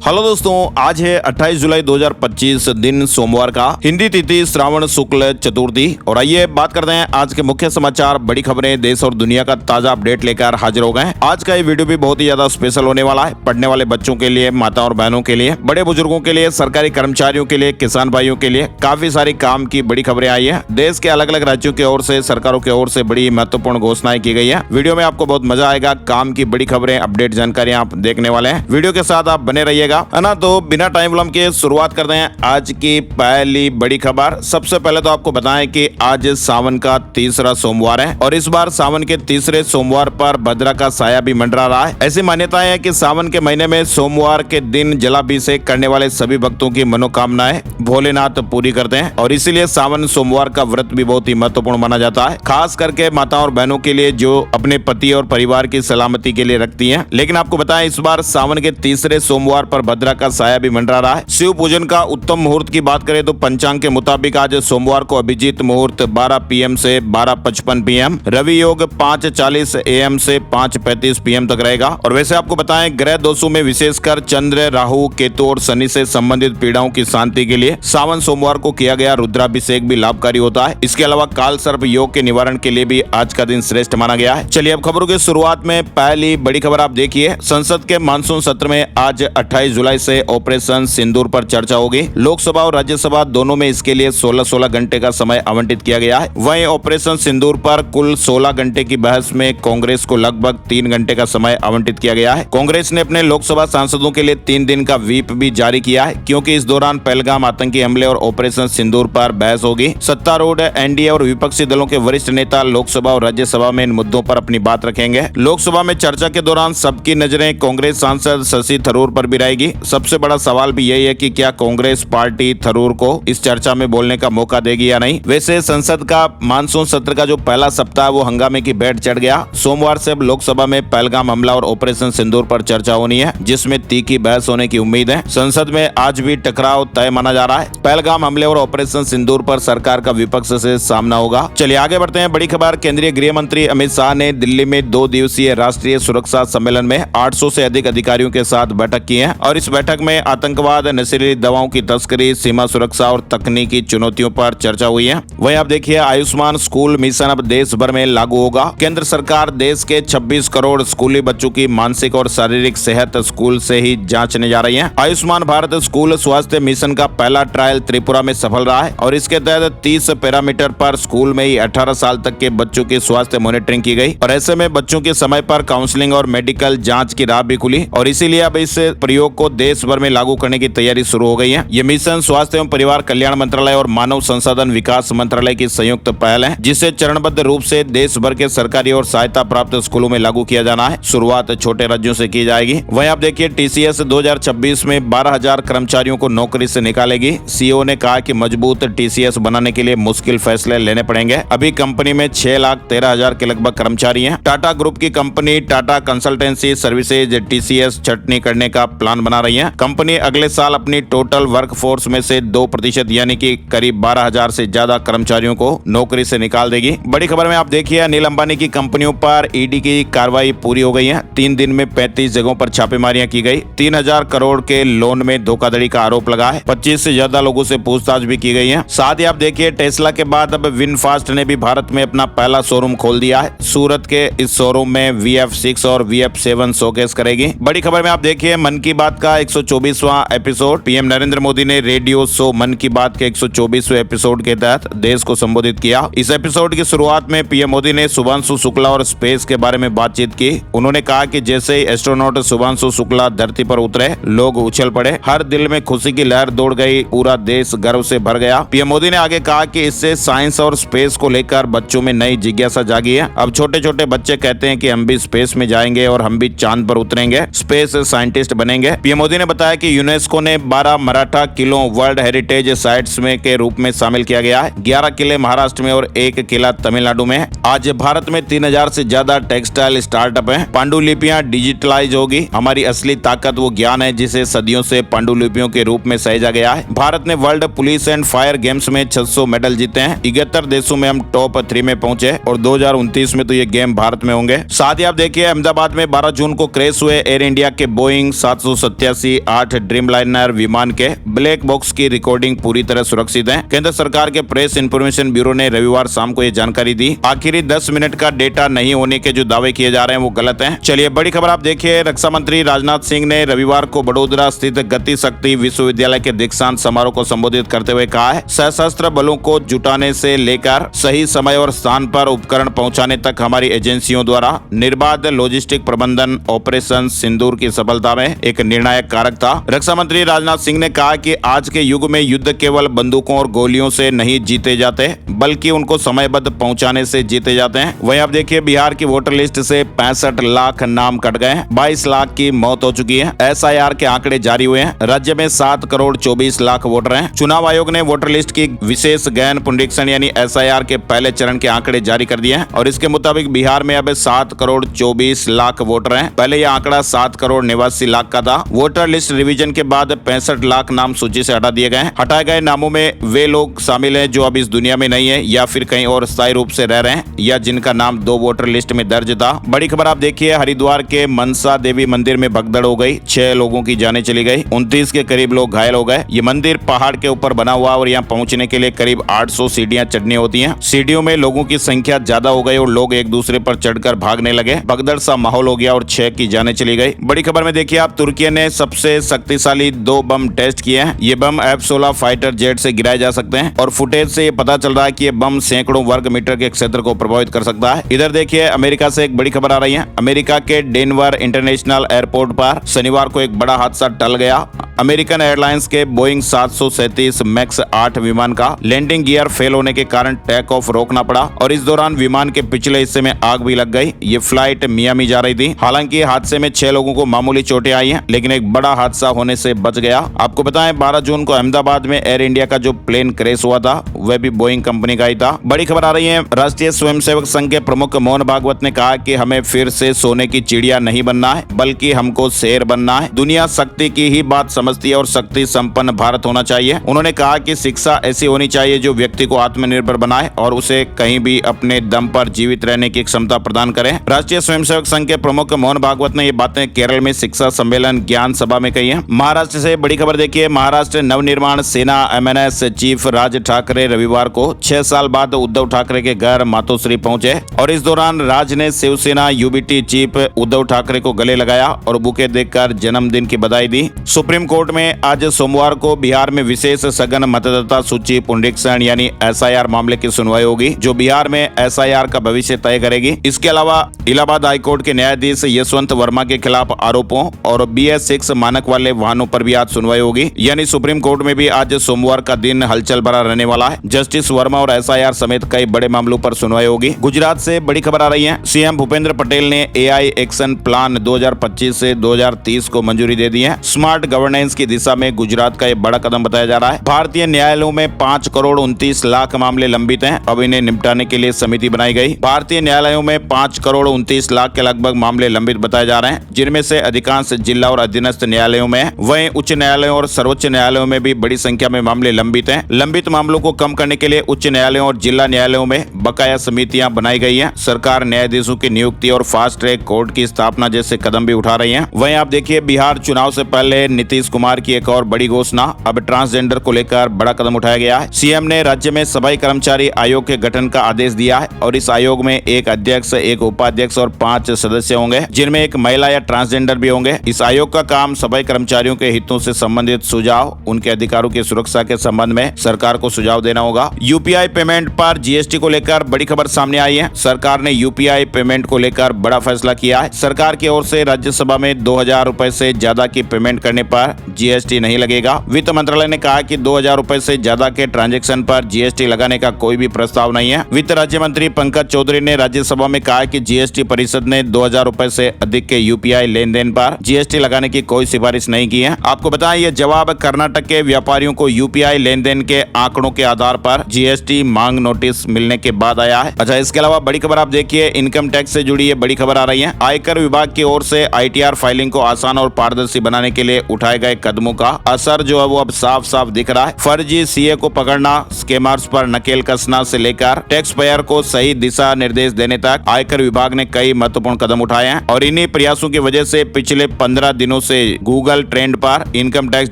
Hello दोस्तों, आज है 28 जुलाई 2025 दिन सोमवार का, हिंदी तिथि श्रावण शुक्ल चतुर्थी। और आइए बात करते हैं आज के मुख्य समाचार, बड़ी खबरें, देश और दुनिया का ताजा अपडेट लेकर हाजिर हो गए हैं। आज का ये वीडियो भी बहुत ही ज्यादा स्पेशल होने वाला है। पढ़ने वाले बच्चों के लिए, माता और बहनों के लिए, बड़े बुजुर्गों के लिए, सरकारी कर्मचारियों के लिए, किसान भाइयों के लिए काफी सारी काम की बड़ी खबरें आई है। देश के अलग अलग राज्यों की ओर से, सरकारों की ओर से बड़ी महत्वपूर्ण घोषणाएं की गई है। वीडियो में आपको बहुत मजा आएगा। काम की बड़ी खबरें, अपडेट जानकारी आप देखने वाले हैं। वीडियो के साथ आप बने रहिएगा, है ना। तो बिना टाइम विलंब के शुरुआत करते हैं आज की पहली बड़ी खबर। सबसे पहले तो आपको बताएं कि आज सावन का तीसरा सोमवार है और इस बार सावन के तीसरे सोमवार पर भद्रा का साया भी मंडरा रहा है। ऐसी मान्यता है कि सावन के महीने में सोमवार के दिन जलाभिषेक करने वाले सभी भक्तों की मनोकामनाएं भोलेनाथ पूरी करते हैं और इसीलिए सावन सोमवार का व्रत भी बहुत ही महत्वपूर्ण माना जाता है, खास करके माता और बहनों के लिए जो अपने पति और परिवार की सलामती के लिए रखती है। लेकिन आपको बताएं, इस बार सावन के तीसरे सोमवार पर भद्रा का साया भी मंडरा रहा है। शिव पूजन का उत्तम मुहूर्त की बात करें तो पंचांग के मुताबिक आज सोमवार को अभिजीत मुहूर्त 12 PM से 12:55 PM, रवि योग 5:40 AM से 5:35 PM तक रहेगा। और वैसे आपको बताएं, ग्रह दोषों में विशेषकर चंद्र, राहु, केतु और शनि से संबंधित पीड़ाओं की शांति के लिए सावन सोमवार को किया गया रुद्राभिषेक भी लाभकारी होता है। इसके अलावा काल सर्प योग के निवारण के लिए भी आज का दिन श्रेष्ठ माना गया है। चलिए अब खबरों की शुरुआत में पहली बड़ी खबर आप देखिए। संसद के मानसून सत्र में आज 28 जुलाई से ऑपरेशन सिंदूर पर चर्चा होगी। लोकसभा और राज्यसभा दोनों में इसके लिए 16-16 घंटे का समय आवंटित किया गया है। वहीं ऑपरेशन सिंदूर पर कुल 16 घंटे की बहस में कांग्रेस को लगभग 3 घंटे का समय आवंटित किया गया है। कांग्रेस ने अपने लोकसभा सांसदों के लिए 3 दिन का व्हीप भी जारी किया है, क्योंकि इस दौरान पहलगाम आतंकी हमले और ऑपरेशन सिंदूर पर बहस होगी। सत्तारूढ़ एनडीए और विपक्षी दलों के वरिष्ठ नेता लोकसभा और राज्यसभा में इन मुद्दों पर अपनी बात रखेंगे। लोकसभा में चर्चा के दौरान सबकी नजरें कांग्रेस सांसद शशि थरूर पर भी रहेगी। सबसे बड़ा सवाल भी यही है कि क्या कांग्रेस पार्टी थरूर को इस चर्चा में बोलने का मौका देगी या नहीं। वैसे संसद का मानसून सत्र का जो पहला सप्ताह वो हंगामे की भेंट चढ़ गया। सोमवार से अब लोकसभा में पहलगाम हमला और ऑपरेशन सिंदूर पर चर्चा होनी है, जिसमें तीखी बहस होने की उम्मीद है। संसद में आज भी टकराव तय माना जा रहा है। पहलगाम हमले और ऑपरेशन सिंदूर पर सरकार का विपक्ष से सामना होगा। चलिए आगे बढ़ते हैं। बड़ी खबर, केंद्रीय गृह मंत्री अमित शाह ने दिल्ली में 2 दिवसीय राष्ट्रीय सुरक्षा सम्मेलन में 800 से अधिक अधिकारियों के साथ बैठक की है और इस बैठक में आतंकवाद, नशीली दवाओं की तस्करी, सीमा सुरक्षा और तकनीकी चुनौतियों पर चर्चा हुई है। वहीं आप देखिए, आयुष्मान स्कूल मिशन अब देश भर में लागू होगा। केंद्र सरकार देश के 26 करोड़ स्कूली बच्चों की मानसिक और शारीरिक सेहत स्कूल से ही जांचने जा रही है। आयुष्मान भारत स्कूल स्वास्थ्य मिशन का पहला ट्रायल त्रिपुरा में सफल रहा है और इसके तहत 30 पैरामीटर पर स्कूल में ही 18 साल तक के बच्चों की स्वास्थ्य मॉनिटरिंग की गई और ऐसे में बच्चों के समय पर काउंसलिंग और मेडिकल जाँच की राह भी खुली और इसीलिए अब इस प्रयोग को देश भर में लागू करने की तैयारी शुरू हो गई है। ये मिशन स्वास्थ्य एवं परिवार कल्याण मंत्रालय और मानव संसाधन विकास मंत्रालय की संयुक्त पहल है, जिसे चरणबद्ध रूप से देश भर के सरकारी और सहायता प्राप्त स्कूलों में लागू किया जाना है। शुरुआत छोटे राज्यों से की जाएगी। वहीं आप देखिए, TCS 2026 में 12,000 कर्मचारियों को नौकरी से निकालेगी। CEO ने कहा कि मजबूत TCS बनाने के लिए मुश्किल फैसले लेने पड़ेंगे। अभी कंपनी में 6,13,000 के लगभग कर्मचारी हैं। टाटा ग्रुप की company Tata consultancy services TCS छटनी करने का प्लान बना रही है। कंपनी अगले साल अपनी टोटल वर्कफोर्स में से 2% यानी कि करीब 12,000 से ज्यादा कर्मचारियों को नौकरी से निकाल देगी। बड़ी खबर में आप देखिए, अनिल अंबानी की कंपनियों पर ED की कार्रवाई पूरी हो गई है। 3 दिन में 35 जगहों पर छापेमारियां की गई। 3,000 करोड़ के लोन में धोखाधड़ी का आरोप लगा है। 25 से ज्यादा लोगों से पूछताछ भी की गई है। साथ ही आप देखिए, टेस्ला के बाद अब विनफास्ट ने भी भारत में अपना पहला शोरूम खोल दिया है। सूरत के इस शोरूम में VF6 और VF7 शोकेस करेगी। बड़ी खबर में आप देखिए, मन की बात का 124वां एपिसोड। PM नरेंद्र मोदी ने रेडियो शो मन की बात के 124वें एपिसोड के तहत देश को संबोधित किया। इस एपिसोड की शुरुआत में PM मोदी ने शुभांशु शुक्ला और स्पेस के बारे में बातचीत की। उन्होंने कहा कि जैसे ही एस्ट्रोनॉट शुभांशु शुक्ला धरती पर उतरे, लोग उछल पड़े, हर दिल में खुशी की लहर दौड़ गई, पूरा देश गर्व से भर गया। PM मोदी ने आगे कहा कि इससे साइंस और स्पेस को लेकर बच्चों में नई जिज्ञासा जागी है। अब छोटे छोटे बच्चे कहते हैं कि हम भी स्पेस में जाएंगे और हम भी चांद पर उतरेंगे, स्पेस साइंटिस्ट बनेंगे। PM मोदी ने बताया कि यूनेस्को ने 12 मराठा किलों वर्ल्ड हेरिटेज साइट्स में के रूप में शामिल किया गया है। 11 किले महाराष्ट्र में और 1 किला तमिलनाडु में। आज भारत में 3,000 से ज्यादा टेक्सटाइल स्टार्टअप हैं। पांडुलिपियां डिजिटलाइज होगी। हमारी असली ताकत वो ज्ञान है जिसे सदियों से पांडुलिपियों के रूप में सहेजा गया है। भारत ने world police and fire games में 600 मेडल जीते हैं। 71 देशों में हम टॉप 3 में पहुंचे और 2029 में तो ये गेम भारत में होंगे। साथ ही आप देखिए, अहमदाबाद में 12 जून को क्रैश हुए एयर इंडिया के बोइंग 737 8 ड्रीमलाइनर विमान के ब्लैक बॉक्स की रिकॉर्डिंग पूरी तरह सुरक्षित है। केंद्र सरकार के प्रेस इंफॉर्मेशन ब्यूरो ने रविवार शाम को ये जानकारी दी। आखिरी 10 मिनट का डेटा नहीं होने के जो दावे किए जा रहे हैं वो गलत हैं। चलिए बड़ी खबर आप देखिए। रक्षा मंत्री राजनाथ सिंह ने रविवार को बड़ोदरा स्थित गति शक्ति विश्वविद्यालय के दीक्षांत समारोह को संबोधित करते हुए कहा है, सशस्त्र बलों को जुटाने से लेकर सही समय और स्थान पर उपकरण पहुंचाने तक हमारी एजेंसियों द्वारा निर्बाध लॉजिस्टिक प्रबंधन ऑपरेशन सिंदूर की सफलता में एक निर्णायक कारक था। रक्षा मंत्री राजनाथ सिंह ने कहा कि आज के युग में युद्ध केवल बंदूकों और गोलियों से नहीं जीते जाते, बल्कि उनको समयबद्ध पहुंचाने से जीते जाते हैं। वहीं आप देखिए बिहार की वोटर लिस्ट से 65 लाख नाम कट गए हैं, 22 लाख की मौत हो चुकी है। SIR के आंकड़े जारी हुए हैं। राज्य में 7 करोड़ 24 लाख वोटर हैं। चुनाव आयोग ने वोटर लिस्ट की विशेष गहन पुनरीक्षण यानी SIR के पहले चरण के आंकड़े जारी कर दिए हैं और इसके मुताबिक बिहार में अब 7 करोड़ 24 लाख वोटर हैं। पहले यह आंकड़ा 7 करोड़ 89 लाख का था। वोटर लिस्ट रिवीजन के बाद 65 लाख नाम सूची से हटा दिए गए हैं। हटाए गए नामों में वे लोग शामिल हैं जो अब इस दुनिया में नहीं है या फिर कहीं और स्थायी रूप से रह रहे हैं या जिनका नाम 2 वोटर लिस्ट में दर्ज था। बड़ी खबर आप देखिए। हरिद्वार के मनसा देवी मंदिर में भगदड़ हो गई, 6 लोगों की जानें चली गई, 29 के करीब लोग घायल हो गए। ये मंदिर पहाड़ के ऊपर बना हुआ और यहाँ पहुंचने के लिए करीब 800 सीढ़ियां चढ़नी होती हैं। सीढ़ियों में लोगों की संख्या ज्यादा हो गई और लोग एक दूसरे पर चढ़कर भागने लगे। भगदड़ सा माहौल हो गया और 6 की जानें चली गई। बड़ी खबर में देखिए आप, तुर्की ने सबसे शक्तिशाली 2 बम टेस्ट किए हैं। ये बम F-16 फाइटर जेट से गिराए जा सकते हैं और फुटेज से ये पता चल रहा है कि ये बम सैकड़ों वर्ग मीटर के क्षेत्र को प्रभावित कर सकता है। इधर देखिए अमेरिका से एक बड़ी खबर आ रही है। अमेरिका के डेनवर इंटरनेशनल एयरपोर्ट पर शनिवार को एक बड़ा हादसा टल गया। अमेरिकन एयरलाइंस के बोइंग 737 मैक्स 8 विमान का लैंडिंग गियर फेल होने के कारण टेक ऑफ रोकना पड़ा और इस दौरान विमान के पिछले हिस्से में आग भी लग गई। ये फ्लाइट मियामी जा रही थी। हालांकि हादसे में 6 लोगों को मामूली चोटें आई हैं, लेकिन एक बड़ा हादसा होने से बच गया। आपको बताएं 12 जून को अहमदाबाद में एयर इंडिया का जो प्लेन क्रैश हुआ था वह भी बोइंग कंपनी का ही था। बड़ी खबर आ रही है। राष्ट्रीय स्वयंसेवक संघ के प्रमुख मोहन भागवत ने कहा कि हमें फिर से सोने की चिड़िया नहीं बनना है, बल्कि हमको शेर बनना है। दुनिया शक्ति की ही बात समझती है और शक्ति संपन्न भारत होना चाहिए। उन्होंने कहा कि शिक्षा ऐसी होनी चाहिए जो व्यक्ति को आत्मनिर्भर बनाए और उसे कहीं भी अपने दम पर जीवित रहने की क्षमता प्रदान करे। राष्ट्रीय स्वयंसेवक संघ के प्रमुख मोहन भागवत ने ये बातें केरल में शिक्षा सम्मेलन ज्ञान सभा में कही है। महाराष्ट्र से बड़ी खबर देखिए। महाराष्ट्र नवनिर्माण सेना MNS चीफ राज ठाकरे रविवार को 6 साल बाद उद्धव ठाकरे के घर मातोश्री पहुंचे और इस दौरान राज ने शिवसेना UBT चीफ उद्धव ठाकरे को गले लगाया और बुके देकर जन्मदिन की बधाई दी। सुप्रीम कोर्ट में आज सोमवार को बिहार में विशेष सघन मतदाता सूची पुनरीक्षण यानी SIR मामले की सुनवाई होगी, जो बिहार में SIR का भविष्य तय करेगी। इसके अलावा इलाहाबाद हाईकोर्ट के न्यायाधीश यशवंत वर्मा के खिलाफ आरोपों और BS6 मानक वाले वाहनों पर भी आज सुनवाई होगी। यानी सुप्रीम कोर्ट में भी आज सोमवार का दिन हलचल भरा रहने वाला है। जस्टिस वर्मा और SIR समेत कई बड़े मामलों पर सुनवाई होगी। गुजरात से बड़ी खबर आ रही है। CM भूपेंद्र पटेल ने AI एक्शन प्लान 2025 से 2030 को मंजूरी दे दी है। स्मार्ट गवर्नेंस की दिशा में गुजरात का ये बड़ा कदम बताया जा रहा है। भारतीय न्यायालयों में 5 करोड़ 29 लाख मामले लंबित हैं। अब इन्हें निपटाने के लिए समिति बनाई गई। भारतीय न्यायालयों में 5 करोड़ 29 लाख के लगभग मामले लंबित बताए जा रहे हैं, जिनमें से अधिकांश जिला और अधीनस्थ न्यायालयों में, वहीं उच्च न्यायालयों और सर्वोच्च न्यायालयों में भी बड़ी संख्या में मामले लंबित हैं। लंबित मामलों को कम करने के लिए उच्च न्यायालयों और जिला न्यायालयों में बकाया समितियां बनाई गई हैं। सरकार न्यायाधीशों की नियुक्ति और फास्ट ट्रैक कोर्ट की स्थापना जैसे कदम भी उठा रही है। वहीं आप देखिए बिहार चुनाव से पहले नीतीश कुमार की एक और बड़ी घोषणा, अब ट्रांसजेंडर को लेकर बड़ा कदम उठाया गया है। CM ने राज्य में सफाई कर्मचारी आयोग के गठन का आदेश दिया है और इस आयोग में एक अध्यक्ष, एक उपाध्यक्ष और 5 सदस्य होंगे, जिनमें एक महिला या ट्रांसजेंडर भी होंगे। इस आयोग का काम सफाई कर्मचारियों के हितों से संबंधित सुझाव, उनके अधिकारों की सुरक्षा के संबंध में सरकार को सुझाव देना होगा। UPI पेमेंट पर GST को लेकर बड़ी खबर सामने आई है। सरकार ने UPI पेमेंट को लेकर बड़ा फैसला किया है। सरकार की ओर से राज्यसभा में 2000 रुपए से ज्यादा की पेमेंट करने पर GST नहीं लगेगा। वित्त मंत्रालय ने कहा कि 2000 रुपए से ज्यादा के ट्रांजैक्शन पर GST लगाने का कोई भी प्रस्ताव नहीं है। वित्त राज्य मंत्री पंकज चौधरी ने राज्यसभा में कहा कि GST परिषद ने 2000 रुपए से अधिक के UPI लेन देन पर GST लगाने की कोई सिफारिश नहीं की है। आपको बताएं ये जवाब कर्नाटक के व्यापारियों को UPI लेन देन के आंकड़ों के आधार पर GST मांग नोटिस मिलने के बाद आया है। अच्छा, इसके अलावा बड़ी खबर आप देखिए, इनकम टैक्स से जुड़ी ये बड़ी खबर आ रही है। आयकर विभाग की ओर से ITR फाइलिंग को आसान और पारदर्शी बनाने के लिए उठाए गए कदमों का असर जो है वो अब साफ साफ दिख रहा है। फर्जी CA को पकड़ना, स्कैमर्स पर नकेल कसना से लेकर टैक्स पेयर को सही दिशा निर्देश देने तक आयकर विभाग ने कई महत्वपूर्ण कदम उठाए हैं और इन्हीं प्रयासों की वजह से पिछले 15 दिनों से गूगल ट्रेंड पर income tax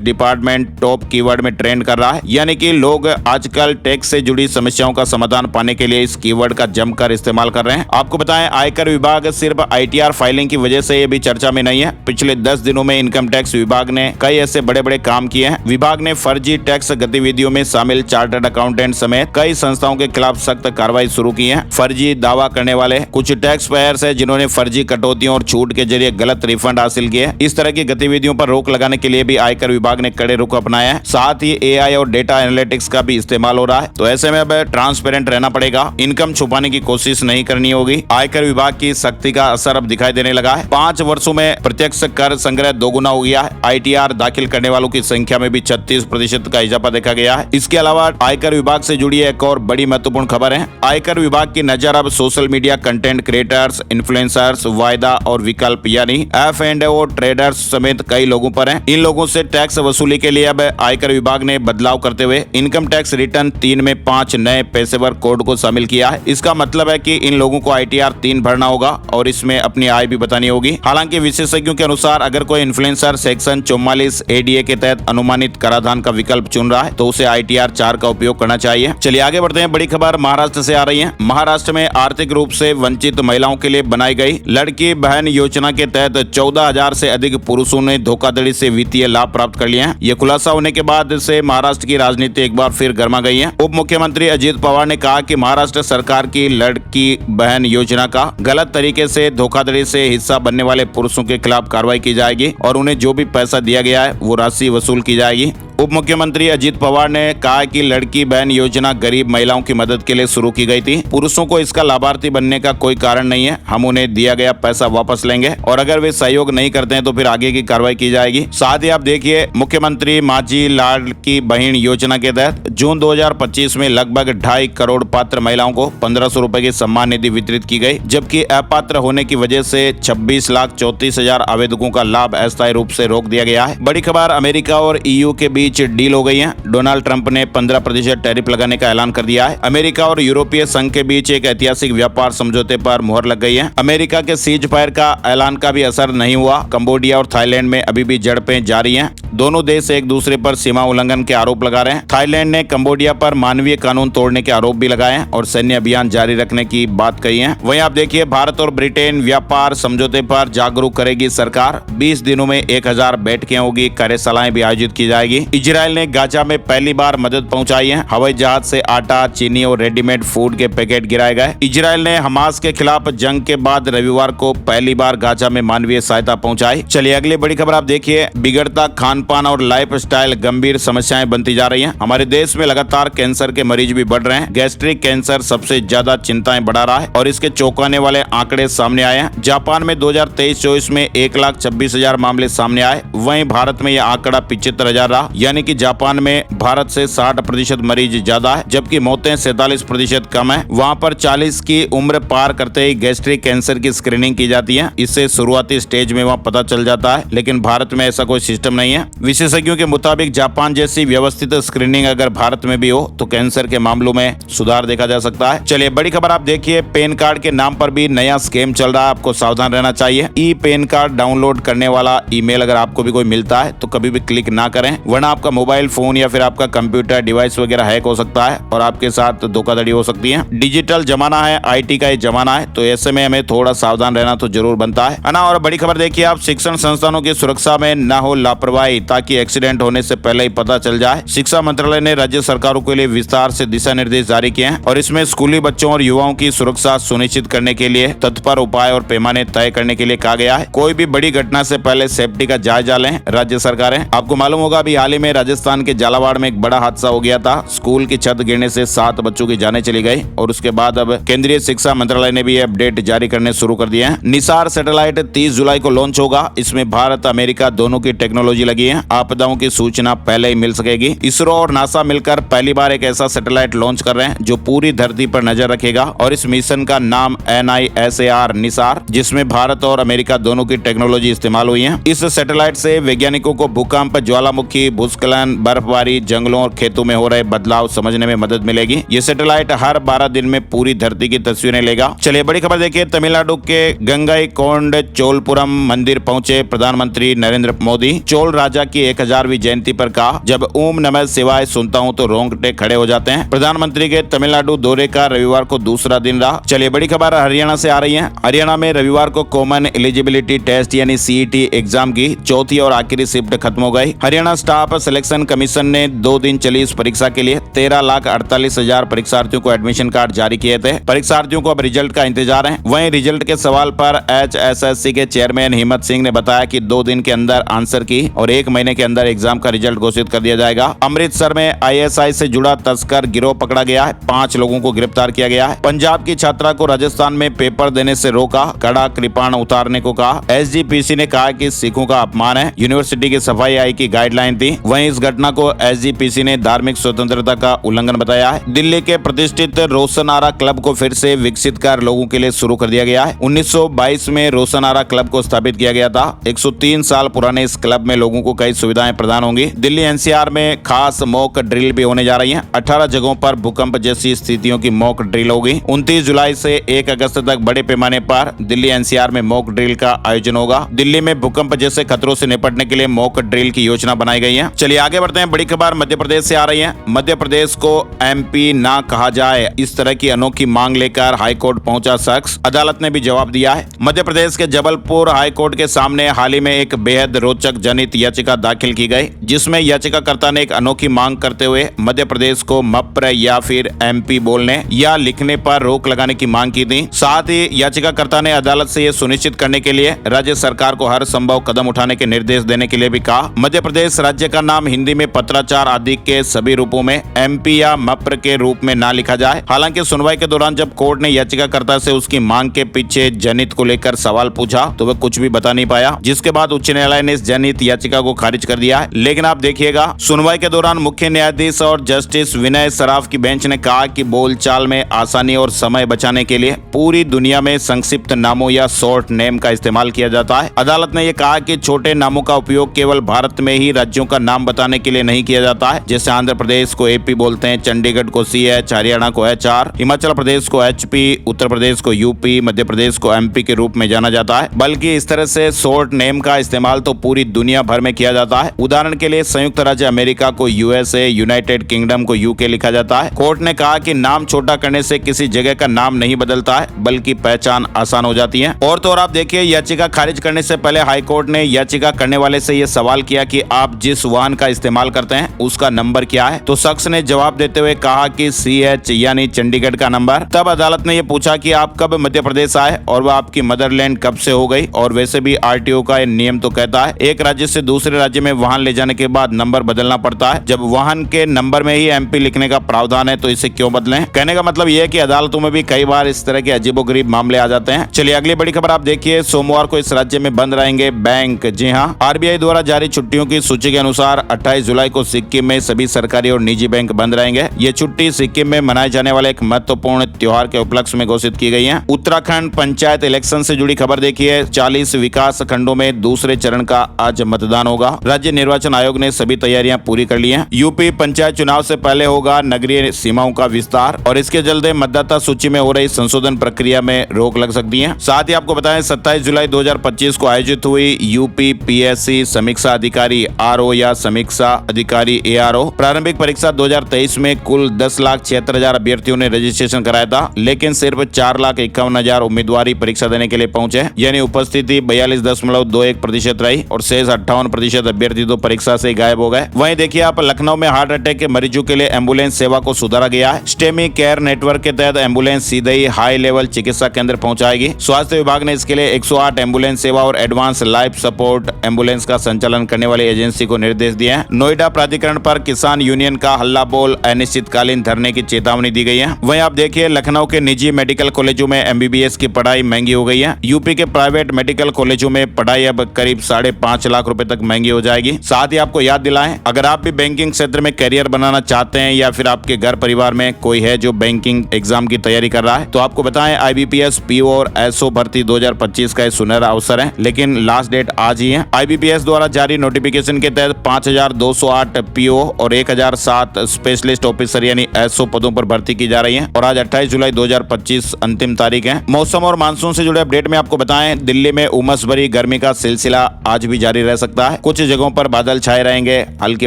department top keyword में ट्रेंड कर रहा है। यानी कि लोग आजकल टैक्स से जुड़ी समस्याओं का समाधान पाने के लिए इस कीवर्ड का जमकर इस्तेमाल कर रहे हैं। आपको बताएं, आयकर विभाग सिर्फ ITR फाइलिंग की वजह से ये भी चर्चा में नहीं है। पिछले 10 दिनों में इनकम टैक्स विभाग ने कई ऐसे बड़े बड़े काम किए हैं। विभाग ने फर्जी टैक्स गतिविधियों में शामिल चार्टर्ड अकाउंटेंट समेत कई संस्थाओं के खिलाफ सख्त कार्रवाई शुरू की है। फर्जी दावा करने वाले कुछ टैक्स पेयर्स है जिन्होंने फर्जी कटौतियों और छूट के जरिए गलत रिफंड हासिल किए। इस तरह की गतिविधियों पर रोक लगाने के लिए भी आयकर विभाग ने कड़े रुख अपनाया है। साथ ही AI और डेटा एनालिटिक्स का भी इस्तेमाल हो रहा है। तो ऐसे में अब ट्रांसपेरेंट रहना पड़ेगा, इनकम छुपाने की कोशिश नहीं करनी होगी। आयकर विभाग की सख्ती का असर अब दिखाई देने लगा है। 5 वर्षों में प्रत्यक्ष कर संग्रह दोगुना हो गया है। ITR दाखिल करने वालों की संख्या में भी 36% का इजाफा देखा गया है। इसके अलावा आयकर विभाग से जुड़ी एक और बड़ी महत्वपूर्ण खबर है। आयकर विभाग की नजर अब social media content creators, influencers, वायदा और विकल्प यानी F&O ट्रेडर्स समेत कई लोगों पर है। इन लोगों से टैक्स वसूली के लिए अब आयकर विभाग ने बदलाव करते हुए इनकम टैक्स रिटर्न 3 में 5 नए पेशेवर कोड को शामिल किया है। इसका मतलब है कि इन लोगों को ITR 3 भरना होगा और इसमें अपनी आय भी बतानी होगी। हालांकि विशेषज्ञों के अनुसार अगर कोई इन्फ्लुएंसर सेक्शन 44 ADA के तहत अनुमानित कराधान का विकल्प चुन रहा है तो उसे ITR 4 का उपयोग करना चाहिए। चलिए आगे बढ़ते हैं। बड़ी खबर महाराष्ट्र से आ रही है। महाराष्ट्र में आर्थिक रूप से वंचित महिलाओं के लिए बनाई गई लड़की बहन योजना के तहत 14,000 से अधिक पुरुषों ने धोखाधड़ी से वित्तीय लाभ प्राप्त कर लिए हैं। ये खुलासा होने के बाद से महाराष्ट्र की राजनीति एक बार फिर गर्मा गई है। उप मुख्यमंत्री अजित पवार ने कहा कि महाराष्ट्र सरकार की लड़की बहन योजना का गलत तरीके से धोखाधड़ी से हिस्सा बनने वाले पुरुषों के खिलाफ कार्रवाई की जाएगी और उन्हें जो भी पैसा दिया गया है वो राशि वसूल की जाएगी। उप मुख्यमंत्री अजित पवार ने कहा कि लड़की बहन योजना गरीब महिलाओं की मदद के लिए शुरू की गई थी। पुरुषों को इसका लाभार्थी बनने का कोई कारण नहीं है। हम उन्हें दिया गया पैसा वापस लेंगे और अगर वे सहयोग नहीं करते हैं तो फिर आगे की कार्रवाई की जाएगी। साथ ही आप देखिए, मुख्यमंत्री माझी लाडकी बहन योजना के तहत जून 2025 में लगभग 2.5 करोड़ पात्र महिलाओं को 1500 रुपए की सम्मान निधि वितरित की गई, जबकि अपात्र होने की वजह से 26,34,000 आवेदकों का लाभ अस्थायी रूप से रोक दिया गया है। बड़ी खबर, अमेरिका और EU के बीच डील हो गई है। डोनाल्ड ट्रंप ने 15% टैरिफ लगाने का ऐलान कर दिया है। अमेरिका और यूरोपीय संघ के बीच एक ऐतिहासिक व्यापार समझौते पर मुहर लग गई है। अमेरिका के सीज फायर का ऐलान का भी असर नहीं हुआ। कंबोडिया और थाईलैंड में अभी भी झड़पें जारी हैं। दोनों देश एक दूसरे पर सीमा उल्लंघन के आरोप लगा रहे हैं। थाईलैंड ने कंबोडिया पर मानवीय कानून तोड़ने के आरोप भी लगाए हैं और सैन्य अभियान जारी रखने की बात कही है। वहीं आप देखिए, भारत और ब्रिटेन व्यापार समझौते पर जागरूक करेगी सरकार। 20 दिनों में 1000 बैठकें होगी, कार्यशालाएं भी आयोजित की जाएगी। इजराइल ने गाजा में पहली बार मदद पहुंचाई है। हवाई जहाज से आटा, चीनी और रेडीमेड फूड के पैकेट गिराए गए। इजराइल ने हमास के खिलाफ जंग के बाद रविवार को पहली बार गाजा में मानवीय सहायता पहुंचाई। चलिए अगली बड़ी खबर आप देखिए, बिगड़ता खानपान और लाइफस्टाइल गंभीर समस्याएं बनती जा रही हैं। हमारे देश में लगातार कैंसर के मरीज भी बढ़ रहे हैं। गैस्ट्रिक कैंसर सबसे ज्यादा चिंताएं बढ़ा रहा है और इसके चौंकाने वाले आंकड़े सामने आए हैं। जापान में 2023-24 में 1,26,000 मामले सामने आए। वहीं भारत में यह आंकड़ा 75,000 रहा, यानी कि जापान में भारत से 60% मरीज ज्यादा है, जबकि मौतें 47% कम है। वहाँ पर 40 की उम्र पार करते ही गैस्ट्रिक कैंसर की स्क्रीनिंग की जाती है। इससे शुरुआती स्टेज में वहाँ पता चल जाता है, लेकिन भारत में ऐसा कोई सिस्टम नहीं है। विशेषज्ञों के मुताबिक जापान जैसी व्यवस्थित स्क्रीनिंग अगर भारत में भी हो तो कैंसर के मामलों में सुधार देखा जा सकता है। चलिए बड़ी खबर आप देखिए, पैन कार्ड के नाम पर भी नया स्कैम चल रहा है। आपको सावधान रहना चाहिए। ई पैन कार्ड डाउनलोड करने वाला ईमेल अगर आपको भी कोई मिलता है तो कभी भी क्लिक ना करें, वरना आपका मोबाइल फोन या फिर आपका कंप्यूटर डिवाइस वगैरह हैक हो सकता है और आपके साथ धोखाधड़ी हो सकती है। डिजिटल जमाना है, IT का ये जमाना है, तो ऐसे में हमें थोड़ा सावधान रहना तो जरूर बनता है ना। और बड़ी खबर देखिए आप, शिक्षण संस्थानों की सुरक्षा में न हो लापरवाही ताकि एक्सीडेंट होने से पहले ही पता चल जाए। शिक्षा मंत्रालय ने राज्य सरकारों के लिए विस्तार से दिशा निर्देश जारी किए हैं और इसमें स्कूली बच्चों और युवाओं की सुरक्षा सुनिश्चित करने के लिए तत्पर उपाय और पैमाने तय करने के लिए कहा गया है। कोई भी बड़ी घटना से पहले सेफ्टी का जायजा लें राज्य सरकारें। आपको मालूम होगा अभी हाल ही में राजस्थान के झालावाड़ में एक बड़ा हादसा हो गया था। स्कूल की छत गिरने से 7 बच्चों की जानें चली गई और उसके बाद अब केंद्रीय शिक्षा मंत्रालय ने भी अपडेट जारी करने शुरू कर दिए हैं। निसार सैटेलाइट 30 जुलाई को लॉन्च होगा। इसमें भारत अमेरिका दोनों की टेक्नोलॉजी लगी है। हैं, आपदाओं की सूचना पहले ही मिल सकेगी। इसरो और नासा मिलकर पहली बार एक ऐसा सैटेलाइट लॉन्च कर रहे हैं जो पूरी धरती पर नजर रखेगा और इस मिशन का नाम NISAR निसार, जिसमें भारत और अमेरिका दोनों की टेक्नोलॉजी इस्तेमाल हुई है। इस सैटेलाइट से वैज्ञानिकों को भूकंप, ज्वालामुखी, भूस्खलन, बर्फबारी, जंगलों और खेतों में हो रहे बदलाव समझने में मदद मिलेगी। ये सैटेलाइट हर 12 दिन में पूरी धरती की तस्वीरें लेगा। चलिए बड़ी खबर देखिए, तमिलनाडु के गंगाईकोंड चोलपुरम मंदिर पहुंचे प्रधानमंत्री नरेंद्र मोदी। चोल राजा की 1000वीं जयंती पर कहा, जब ओम नमः शिवाय सुनता हूं तो रोंगटे खड़े हो जाते हैं। प्रधानमंत्री के तमिलनाडु दौरे का रविवार को दूसरा दिन रहा। चलिए बड़ी खबर हरियाणा से आ रही है। हरियाणा में रविवार को कॉमन एलिजिबिलिटी टेस्ट यानी CET एग्जाम की चौथी और आखिरी शिफ्ट खत्म हो गई। हरियाणा स्टाफ सिलेक्शन कमीशन ने 2 दिन चली इस परीक्षा के लिए 13,48,000 परीक्षार्थियों को एडमिशन कार्ड जारी किए थे। परीक्षार्थियों को अब रिजल्ट का इंतजार है। वहीं रिजल्ट के सवाल पर HSSC के चेयरमैन हिम्मत सिंह ने बताया कि 2 दिन के अंदर आंसर की और 1 महीने के अंदर एग्जाम का रिजल्ट घोषित कर दिया जाएगा। अमृतसर में ISI से जुड़ा तस्कर गिरोह पकड़ा गया है। 5 लोगों को गिरफ्तार किया गया है। पंजाब की छात्रा को राजस्थान में पेपर देने से रोका, कड़ा कृपाण उतारने को कहा। SGPC ने कहा कि सिखों का अपमान है। यूनिवर्सिटी की सफाई आई की गाइडलाइन थी। वहीं इस घटना को SGPC ने धार्मिक स्वतंत्रता का उल्लंघन बताया है। दिल्ली के प्रतिष्ठित रोशनारा क्लब को फिर से विकसित कर लोगों के लिए शुरू कर दिया गया है। 1922 में रोशनारा क्लब को स्थापित किया गया था। 103 साल पुराने इस क्लब में लोगों को कई सुविधाएं प्रदान होंगी। दिल्ली NCR में खास मॉक ड्रिल भी होने जा रही है। 18 जगहों पर भूकंप जैसी स्थितियों की मॉक ड्रिल होगी। 29 जुलाई से 1 अगस्त तक बड़े पैमाने पर दिल्ली NCR में मॉक ड्रिल का आयोजन होगा। दिल्ली में भूकंप जैसे खतरों से निपटने के लिए मॉक ड्रिल की योजना बनाई गई है। चलिए आगे बढ़ते हैं। बड़ी खबर मध्य प्रदेश से आ रही है। मध्य प्रदेश को MP ना कहा जाए, इस तरह की अनोखी मांग लेकर हाईकोर्ट पहुंचा शख्स। अदालत ने भी जवाब दिया है। मध्य प्रदेश के जबलपुर हाईकोर्ट के सामने हाल ही में एक बेहद रोचक जनहित याचिका दाखिल की गई, जिसमें याचिकाकर्ता ने एक अनोखी मांग करते हुए मध्य प्रदेश को मप्र या फिर MP बोलने या लिखने पर रोक लगाने की मांग की थी। साथ ही याचिकाकर्ता ने अदालत से यह सुनिश्चित करने के लिए राज्य सरकार को हर संभव कदम उठाने के निर्देश देने के लिए भी कहा। मध्य प्रदेश राज्य का नाम हिंदी में पत्राचार आदि के सभी रूपों में MP या मप्र के रूप में ना लिखा जाए। हालांकि सुनवाई के दौरान जब कोर्ट ने याचिकाकर्ता से उसकी मांग के पीछे जनहित को लेकर सवाल पूछा तो वह कुछ भी बता नहीं पाया, जिसके बाद उच्च न्यायालय ने इस जनहित याचिका को खारिज कर दिया है। लेकिन आप देखिएगा, सुनवाई के दौरान मुख्य न्यायाधीश और जस्टिस विनय सराफ की बेंच ने कहा कि बोलचाल में आसानी और समय बचाने के लिए पूरी दुनिया में संक्षिप्त नामों या शॉर्ट नेम का इस्तेमाल किया जाता है। अदालत ने यह कहा कि छोटे नामों का उपयोग केवल भारत में ही राज्यों का नाम बताने के लिए नहीं किया जाता है। जैसे आंध्र प्रदेश को AP बोलते हैं, चंडीगढ़ को CH, हरियाणा को HR, हिमाचल प्रदेश को HP, उत्तर प्रदेश को UP, मध्य प्रदेश को MP के रूप में जाना जाता है। बल्कि इस तरह से शॉर्ट नेम का इस्तेमाल तो पूरी दुनिया भर में किया जाता है। उदाहरण के लिए संयुक्त राज्य अमेरिका को USA, यूनाइटेड किंगडम को UK लिखा जाता है। कोर्ट ने कहा कि नाम छोटा करने से किसी जगह का नाम नहीं बदलता है, बल्कि पहचान आसान हो जाती है। और तो और आप देखिए, याचिका खारिज करने से पहले हाईकोर्ट ने याचिका करने वाले से यह सवाल किया कि आप जिस वाहन का इस्तेमाल करते हैं उसका नंबर क्या है। तो शख्स ने जवाब देते हुए कहा कि CH यानी चंडीगढ़ का नंबर। तब अदालत ने यह पूछा कि आप कब मध्य प्रदेश आए और वह आपकी मदरलैंड कब से हो गई। और वैसे भी RTO का नियम तो कहता है एक राज्य से दूसरे राज्य में वाहन ले जाने के बाद नंबर बदलना पड़ता है। जब वाहन के नंबर में ही MP लिखने का प्रावधान है तो इसे क्यों बदलें। कहने का मतलब यह है कि अदालतों में भी कई बार इस तरह के अजीबोगरीब मामले आ जाते हैं। चलिए अगली बड़ी खबर आप देखिए। सोमवार को इस राज्य में बंद रहेंगे बैंक। जी हां, RBI द्वारा जारी छुट्टियों की सूची के अनुसार 28 जुलाई को सिक्किम में सभी सरकारी और निजी बैंक बंद रहेंगे। ये छुट्टी सिक्किम में मनाए जाने वाले एक महत्वपूर्ण त्योहार के उपलक्ष्य में घोषित की गई है। उत्तराखंड पंचायत इलेक्शन से जुड़ी खबर देखिए। 40 विकास खंडों में दूसरे चरण का आज मतदान होगा। राज्य निर्वाचन आयोग ने सभी तैयारियां पूरी कर ली हैं। UP पंचायत चुनाव से पहले होगा नगरीय सीमाओं का विस्तार और इसके चलते मतदाता सूची में हो रही संशोधन प्रक्रिया में रोक लग सकती है। साथ ही आपको बताएं 27 जुलाई 2025 को आयोजित हुई UP PSC समीक्षा अधिकारी RO या समीक्षा अधिकारी ARO प्रारंभिक परीक्षा 2023 में कुल 10,76,000 अभ्यर्थियों ने रजिस्ट्रेशन कराया था, लेकिन सिर्फ 4,51,000 उम्मीदवार परीक्षा देने के लिए पहुंचे। यानी उपस्थिति 42.21% रही और शेष 58% अभ्यर्थी तो परीक्षा से गायब हो गए। वहीं देखिए आप, लखनऊ में हार्ट अटैक के मरीजों के लिए एम्बुलेंस सेवा को सुधारा गया है। स्टेमी केयर नेटवर्क के तहत एम्बुलेंस सीधे ही हाई लेवल चिकित्सा केंद्र पहुंचाएगी। स्वास्थ्य विभाग ने इसके लिए 108 एम्बुलेंस सेवा और एडवांस लाइफ सपोर्ट एम्बुलेंस का संचालन करने वाली एजेंसी को निर्देश दिए हैं। नोएडा प्राधिकरण पर किसान यूनियन का हल्ला बोल अनिश्चितकालीन धरने की चेतावनी दी गई है। वहीं आप देखिए, लखनऊ के निजी मेडिकल कॉलेजों में MBBS की पढ़ाई महंगी हो गई है। UP के प्राइवेट मेडिकल कॉलेजों में पढ़ाई अब करीब 5.5 लाख रुपए तक महंगी महंगी हो जाएगी। साथ ही आपको याद दिलाएं, अगर आप भी बैंकिंग क्षेत्र में करियर बनाना चाहते हैं या फिर आपके घर परिवार में कोई है जो बैंकिंग एग्जाम की तैयारी कर रहा है, तो आपको बताएं IBPS, PO और SO भर्ती 2025 का सुनहरा अवसर है, लेकिन लास्ट डेट आज ही है। IBPS द्वारा जारी नोटिफिकेशन के तहत 5208 PO और 1007 स्पेशलिस्ट ऑफिसर यानी SO पदों पर भर्ती की जा रही है और आज 28 जुलाई 2025 अंतिम तारीख है। मौसम और मानसून से जुड़े अपडेट में आपको बताएं, दिल्ली में उमस भरी गर्मी का सिलसिला आज भी जारी रह सकता है। कुछ जगहों पर बादल छाए रहेंगे, हल्की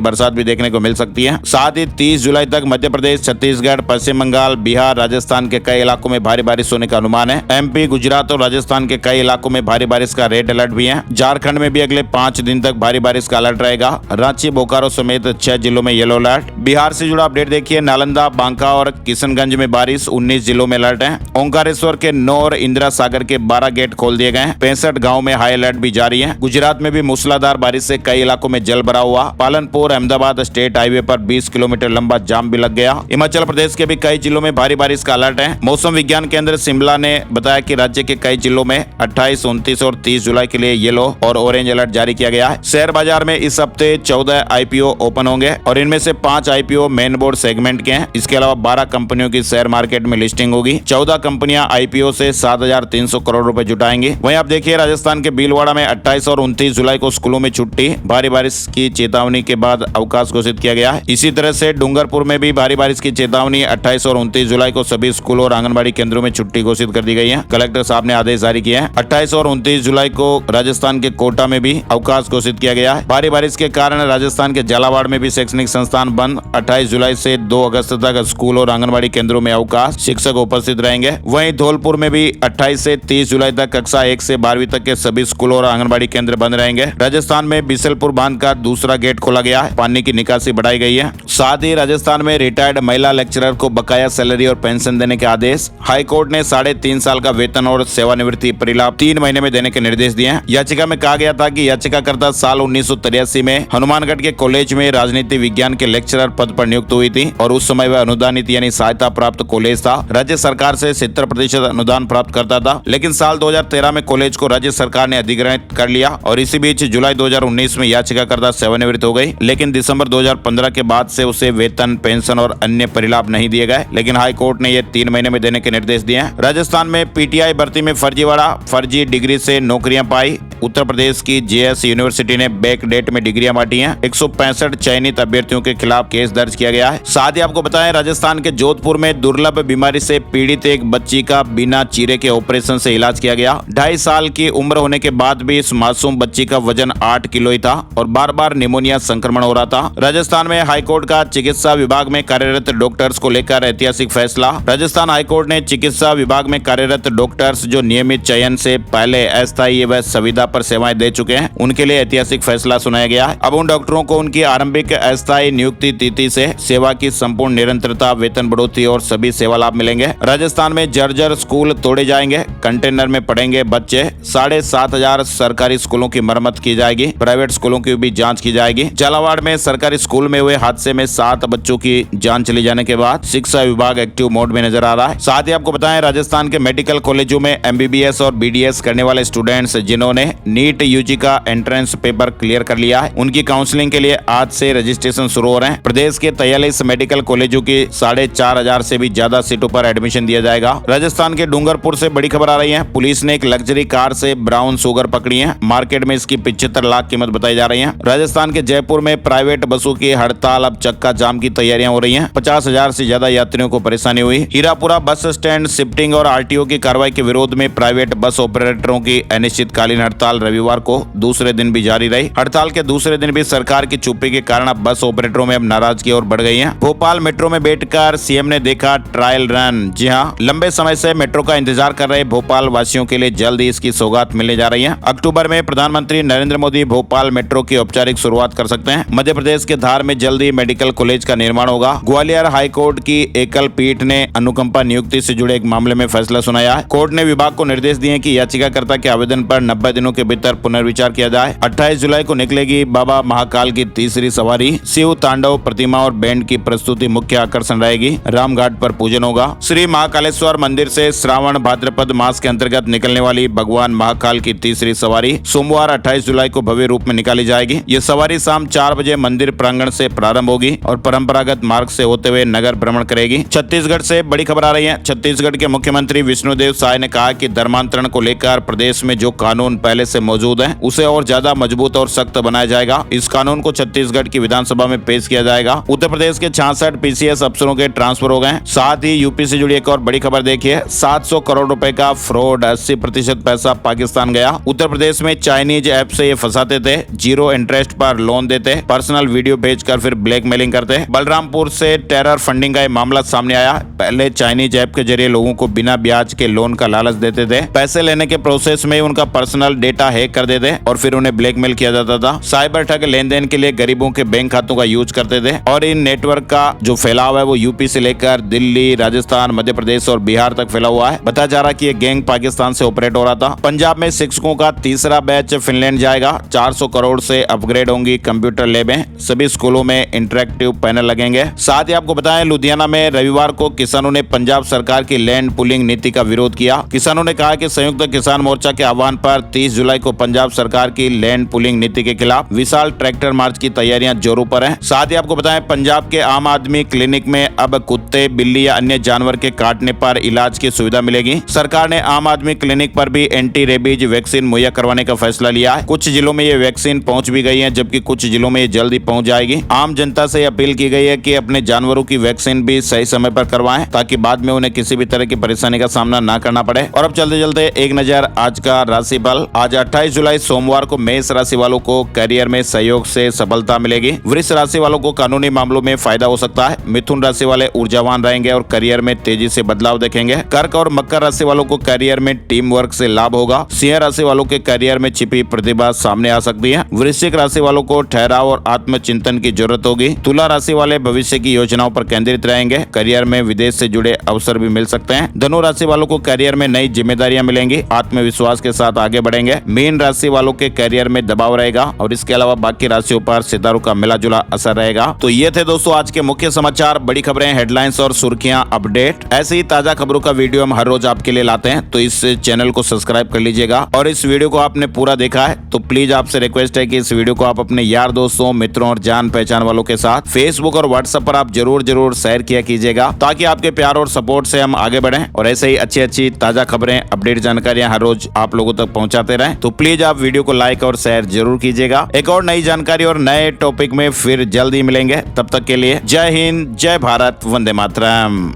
बरसात भी देखने को मिल सकती है। साथ ही 30 जुलाई तक मध्य प्रदेश, छत्तीसगढ़, पश्चिम बंगाल, बिहार, राजस्थान के कई इलाकों में भारी बारिश होने का अनुमान है। MP, गुजरात और राजस्थान के कई इलाकों में भारी बारिश का रेड अलर्ट भी है। झारखंड में भी अगले 5 दिन तक भारी बारिश का अलर्ट रहेगा। रांची, बोकारो समेत 6 जिलों में येलो अलर्ट। बिहार से जुड़ा अपडेट देखिए, नालंदा, बांका और किशनगंज में बारिश, 19 जिलों में अलर्ट है। ओंकारेश्वर के 9 और इंदिरा सागर के 12 गेट खोल दिए गए। 65 गाँव में हाई अलर्ट भी जारी है। गुजरात में भी मूसलाधार बारिश से कई इलाकों में जल भरा हुआ। पालनपुर अहमदाबाद स्टेट हाईवे पर 20 किलोमीटर लंबा जाम भी लग गया। हिमाचल प्रदेश के भी कई जिलों में भारी बारिश का अलर्ट है। मौसम विज्ञान केंद्र शिमला ने बताया कि राज्य के कई जिलों में 28, 29 और 30 जुलाई के लिए येलो और ऑरेंज अलर्ट जारी किया गया है। शेयर बाजार में इस हफ्ते 14 IPO ओपन होंगे और इनमें से 5 IPO मेन बोर्ड सेगमेंट के हैं। इसके अलावा 12 कंपनियों की शेयर मार्केट में लिस्टिंग होगी। 14 कंपनियां IPO से 7,300 करोड़ रुपए जुटाएंगी। वहीं आप देखिए, राजस्थान के भीलवाड़ा में 28 और 29 जुलाई को स्कूलों में छुट्टी, भारी बारिश की चेतावनी के बाद अवकाश घोषित किया गया है। इसी तरह से डूंगरपुर में भी भारी बारिश की चेतावनी, 28 और 29 जुलाई को सभी स्कूलों और आंगनबाड़ी केंद्रों में छुट्टी घोषित कर दी गई है। कलेक्टर साहब ने आदेश जारी किए हैं। 28 और 29 जुलाई को राजस्थान के कोटा में भी अवकाश घोषित किया गया है। भारी बारिश के कारण राजस्थान के झालावाड़ में भी शैक्षणिक संस्थान बंद। 28 जुलाई से 2 अगस्त तक स्कूल और आंगनबाड़ी केंद्रों में अवकाश, शिक्षक उपस्थित रहेंगे। वहीं धौलपुर में भी 28 से 30 जुलाई तक कक्षा 1 से 12वीं तक के सभी स्कूल और आंगनबाड़ी केंद्र बंद रहेंगे। राजस्थान में बिसलपुर बांध का दूसरा गेट खोला गया है, पानी की निकासी बढ़ाई गई है। साथ ही राजस्थान में रिटायर्ड महिला लेक्चरर को बकाया सैलरी और पेंशन देने के आदेश। हाई कोर्ट ने 3.5 साल का वेतन और सेवानिवृत्ति परिलाभ 3 महीने में देने के निर्देश दिए हैं। याचिका में कहा गया था कि याचिकाकर्ता साल 1983 में हनुमानगढ़ के कॉलेज में राजनीति विज्ञान के लेक्चरर पद पर नियुक्त हुई थी और उस समय वह अनुदानित यानी सहायता प्राप्त कॉलेज था। राज्य सरकार से 70% अनुदान प्राप्त करता था, लेकिन साल 2013 में कॉलेज को राज्य सरकार ने अधिग्रहित कर लिया और इसी बीच जुलाई 2019 में याचिकाकर्ता सेवानिवृत्त हो गई। लेकिन दिसंबर 2015 के बाद से उसे वेतन, पेंशन और अन्य परिलाभ नहीं दिए गए, लेकिन हाई कोर्ट ने ये 3 महीने में देने के निर्देश दिए हैं। राजस्थान में PTI भर्ती में फर्जीवाड़ा, फर्जी डिग्री से नौकरियां पाई। उत्तर प्रदेश की JS यूनिवर्सिटी ने बैक डेट में डिग्रियां बांटी हैं। 165 चयनित अभ्यर्थियों के खिलाफ केस दर्ज किया गया है। साथ ही आपको बताएं, राजस्थान के जोधपुर में दुर्लभ बीमारी से पीड़ित एक बच्ची का बिना चीरे के ऑपरेशन से इलाज किया गया। 2.5 साल की उम्र होने के बाद भी इस मासूम बच्ची का वजन 8 किलो ही था और बार बार निमोनिया संक्रमण हो रहा था। राजस्थान में हाईकोर्ट का चिकित्सा विभाग में कार्यरत डॉक्टर्स को लेकर ऐतिहासिक फैसला। राजस्थान हाईकोर्ट ने चिकित्सा विभाग में कार्यरत डॉक्टर्स जो नियमित चयन से पहले अस्थायी व संविदा पर सेवाएं दे चुके हैं, उनके लिए ऐतिहासिक फैसला सुनाया गया है। अब उन डॉक्टरों को उनकी आरंभिक अस्थायी नियुक्ति तिथि से सेवा की संपूर्ण निरंतरता, वेतन बढ़ोतरी और सभी सेवा लाभ मिलेंगे। राजस्थान में जर्जर स्कूल तोड़े जाएंगे, कंटेनर में पढ़ेंगे बच्चे। 7,500 सरकारी स्कूलों की मरम्मत की जाएगी, प्राइवेट स्कूलों की भी जांच की जाएगी। झालावाड़ में सरकारी स्कूल में हुए हादसे में 7 बच्चों की जान चली जाने के बाद शिक्षा विभाग एक्टिव मोड में नजर आ रहा है। साथ ही आपको बताएं, राजस्थान के मेडिकल कॉलेजों में MBBS और BDS करने वाले स्टूडेंट्स जिन्होंने नीट UG का एंट्रेंस पेपर क्लियर कर लिया है, उनकी काउंसलिंग के लिए आज से रजिस्ट्रेशन शुरू हो रहे हैं। प्रदेश के 43 मेडिकल कॉलेजों की 4,500 से भी ज्यादा सीटों पर एडमिशन दिया जाएगा। राजस्थान के डूंगरपुर से बड़ी खबर आ रही है। पुलिस ने एक लग्जरी कार से ब्राउन शुगर पकड़ी है। मार्केट में इसकी 75 लाख कीमत बताई जा रही है। राजस्थान के जयपुर में प्राइवेट बसों की हड़ताल, अब चक्का जाम की तैयारियां हो रही हैं। 50,000 से ज्यादा यात्रियों को परेशानी हुई। हीरापुरा बस स्टैंड शिफ्टिंग और RTO की कार्रवाई के विरोध में प्राइवेट बस ऑपरेटरों की अनिश्चितकालीन हड़ताल रविवार को दूसरे दिन भी जारी रही। हड़ताल के दूसरे दिन भी सरकार की चुप्पी के कारण अब बस ऑपरेटरों में अब नाराजगी और बढ़ गई है। भोपाल मेट्रो में बैठकर CM ने देखा ट्रायल रन। जी हां, लंबे समय से मेट्रो का इंतजार कर रहे भोपाल वासियों के लिए जल्द ही इसकी सौगात मिलने जा रही है। अक्टूबर में प्रधानमंत्री नरेंद्र मोदी भोपाल मेट्रो की औपचारिक शुरुआत कर सकते हैं। मध्य प्रदेश के धार में जल्द ही मेडिकल कॉलेज का निर्माण होगा। ग्वालियर हाईकोर्ट की एकल पीठ ने अनुकंपा नियुक्ति से जुड़े एक मामले में फैसला सुनाया है। कोर्ट ने विभाग को निर्देश दिए कि याचिकाकर्ता के आवेदन पर 90 दिनों के भीतर पुनर्विचार किया जाए। 28 जुलाई को निकलेगी बाबा महाकाल की तीसरी सवारी। शिव तांडव प्रतिमा और बैंड की प्रस्तुति मुख्य आकर्षण रहेगी। रामघाट पर पूजन होगा। श्री महाकालेश्वर मंदिर से श्रावण भाद्रपद मास के अंतर्गत निकलने वाली भगवान महाकाल की तीसरी सवारी सोमवार 28 जुलाई को भव्य रूप में निकाली जाएगी। ये सवारी शाम 4 बजे मंदिर प्रांगण से प्रारंभ होगी और परंपरागत मार्ग से होते हुए नगर भ्रमण करेगी। छत्तीसगढ़ से बड़ी खबर आ रही है। छत्तीसगढ़ के मुख्यमंत्री विष्णुदेव साय ने कहा कि धर्मांतरण को लेकर प्रदेश में जो कानून पहले से मौजूद है उसे और ज्यादा मजबूत और सख्त बनाया जाएगा। इस कानून को छत्तीसगढ़ की विधानसभा में पेश किया जाएगा। उत्तर प्रदेश के 66 पीसीएस अफसरों के ट्रांसफर हो गए। साथ ही यूपी से जुड़ी एक और बड़ी खबर देखिए, 700 करोड़ रुपए का फ्रॉड, 80% पैसा पाकिस्तान गया। उत्तर प्रदेश में चाइनीज ऐप से ये फंसाते थे, 0 इंटरेस्ट पर लोन देते, पर्सनल वीडियो भेजकर फिर ब्लैकमेलिंग करते। बलरामपुर से टेरर फंडिंग का ये मामला सामने आया। पहले चाइनीज ऐप के जरिए लोगों को बिना ब्याज के लोन का लालच देते थे। पैसे लेने के प्रोसेस में उनका पर्सनल डेटा हैक कर देते और फिर उन्हें ब्लैकमेल किया जाता था। साइबर ठग लेन देन के लिए गरीबों के बैंक खातों का यूज करते थे और इन नेटवर्क का जो फैलाव है वो यूपी से लेकर दिल्ली, राजस्थान, मध्य प्रदेश और बिहार तक फैला हुआ है। बताया जा रहा है कि ये गैंग पाकिस्तान से ऑपरेट हो रहा था। पंजाब में शिक्षकों का तीसरा बैच फिनलैंड जाएगा। 400 करोड़ से अपग्रेड होंगी कंप्यूटर लैबें। सभी स्कूलों में इंटरेक्टिव पैनल लगेंगे। साथ ही आपको बताएं, लुधियाना में रविवार को किसानों ने पंजाब सरकार की लैंड पुलिंग नीति का विरोध किया। किसानों ने कहा कि संयुक्त किसान मोर्चा के आह्वान पर 30 जुलाई को पंजाब सरकार की लैंड पुलिंग नीति के खिलाफ विशाल ट्रैक्टर मार्च की तैयारियां जोरों पर हैं। साथ ही आपको बताएं, पंजाब के आम आदमी क्लिनिक में अब कुत्ते, बिल्ली या अन्य जानवर के काटने पर इलाज की सुविधा मिलेगी। सरकार ने आम आदमी क्लिनिक पर भी एंटी रेबीज वैक्सीन मुहैया करवाने का फैसला लिया है। कुछ जिलों में ये वैक्सीन पहुंच भी गई है, जबकि कुछ जिलों में ये जल्दी पहुंच जाएगी। आम जनता से अपील की गई है कि अपने जानवरों की वैक्सीन भी सही समय पर करवाएं, ताकि बाद में उन्हें किसी भी तरह की परेशानी का सामना न करना पड़े। और अब चलते चलते एक नजर आज का राशिफल। आज 28 जुलाई सोमवार को मेष राशि वालों को करियर में सहयोग से सफलता मिलेगी। वृष राशि वालों को कानूनी मामलों में फायदा हो सकता है। मिथुन राशि वाले ऊर्जावान रहेंगे और करियर में तेजी से बदलाव देखेंगे। कर्क और मकर राशि वालों को करियर में टीम वर्क से लाभ होगा। सिंह राशि वालों के करियर में छिपी प्रतिभा सामने आ सकती है। वृश्चिक राशि वालों को ठहराव और आत्मचिंतन की जरूरत होगी। तुला राशि वाले भविष्य की योजनाओं पर केंद्रित रहेंगे। करियर में विदेश से जुड़े अवसर भी मिल सकते हैं। धनु राशि वालों को करियर में नई जिम्मेदारियां मिलेंगी। आत्मविश्वास के साथ आगे बढ़ेंगे। मीन राशि वालों के करियर में दबाव रहेगा और इसके अलावा बाकी राशियों पर सितारों का मिला जुला असर रहेगा। तो ये थे दोस्तों आज के मुख्य समाचार, बड़ी खबरें, हेडलाइंस और सुर्खियां, अपडेट। ऐसे ही ताजा खबरों का वीडियो हम हर रोज आपके लिए लाते हैं, तो इस चैनल को सब्सक्राइब कर लीजिएगा। और इस वीडियो को आपने पूरा देखा है तो प्लीज आपसे रिक्वेस्ट है कि इस वीडियो को आप अपने यार दोस्तों, मित्रों और जान पहचान वालों के साथ फेसबुक और व्हाट्सएप पर आप जरूर शेयर किया कीजिएगा, ताकि आपके प्यार और सपोर्ट से हम आगे बढ़ें और ऐसे ही अच्छी ताजा खबरें, अपडेट जानकारियां हर रोज आप लोगों तक पहुंचाते रहें। तो प्लीज आप वीडियो को लाइक और शेयर जरूर कीजिएगा। एक और नई जानकारी और नए टॉपिक में फिर जल्दी मिलेंगे। तब तक के लिए जय हिंद, जय भारत, वंदे मातरम।